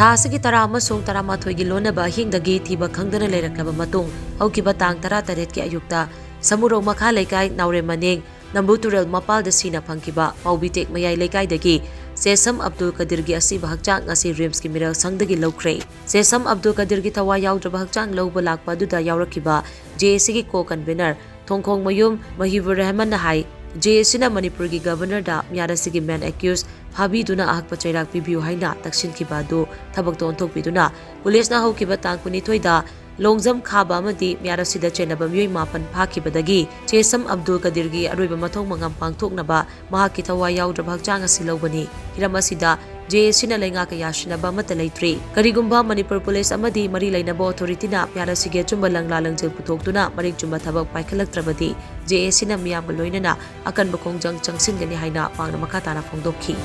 ASIGI tara amasung tara mathoigi LONNABA AHING THIBA KHANGDANA LEIRAKLABA MATUNG HOUKHIBA TANG tara taret ki AYUKTA SAMUROU MAKHA LEIKAI NAOREM MANING NAMBUL TUREL MAPAL da SHINA PHANGKHIBA PAOBITEK MAYAI LEIKAI dagi Chesam Abdul Kadir gi Ashiba Hakchang Ngasi Rims ki Meerel Shang Dagi Loukhre Chesam Abdul Kadir gi thawa yaudraba hakchang louba lakpa duda yaurakhiba ASIGI co-convener Thongkhong Mayum Mahibur Rahman na hai JSina Manipuri gi governor da myarasigi man accused phabiduna ahakpa chairak pibiu haina takshinkhiba do thabak ton thokpiduna police na HOUKHIBA tang 22 da longjam khaba amadi myarasida chenaba myoi mapan phakhibadagi Chesam Abdul Kadir gi aroiba mathong mangam pangthoknaba mahaki thawa yaudraba hakchang asi lobani hiramasida JSina lenga ka yashinaba mata leitri karigumba Manipur police amadi mari leinaba authority na myarasige chumba langla langjel putoktuna marik chumba thabak paikhalaktrabadi JSina miyam ga loinana akan bakongjang changsingani haina pangna makha tana phongdokhi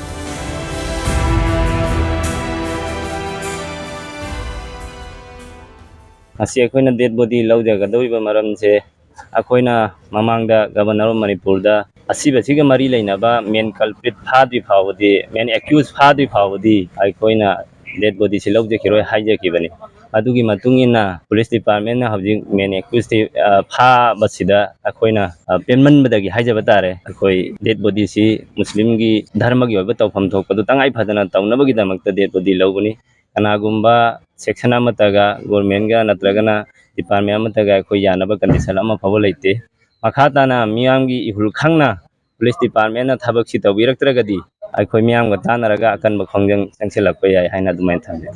Asi akoina dead body laujaga doiba maramse akoina mamangda governor of Manipur da asiba siga mari leinaba main culprit phadi phawdi main accused phadi phawdi akoina dead body si lauje kiroi haija kibani adugi matungina police department na hawjing main accused pha basida akoina penman badagi haija batare akoi dead body si muslim gi dharma gi oba tawpham thokpadu tangai phadana tawnabagi damakta dead body laubani kanagumba section amataga government ga natragana department amataga koi yanaba condition ama phabo leite makhatana miyamgi ihul khangna police department na thabak si tawiraktragadi akhoi miyam ga tanaraga akan bakhongjang changselakpa yai haina dumai thambe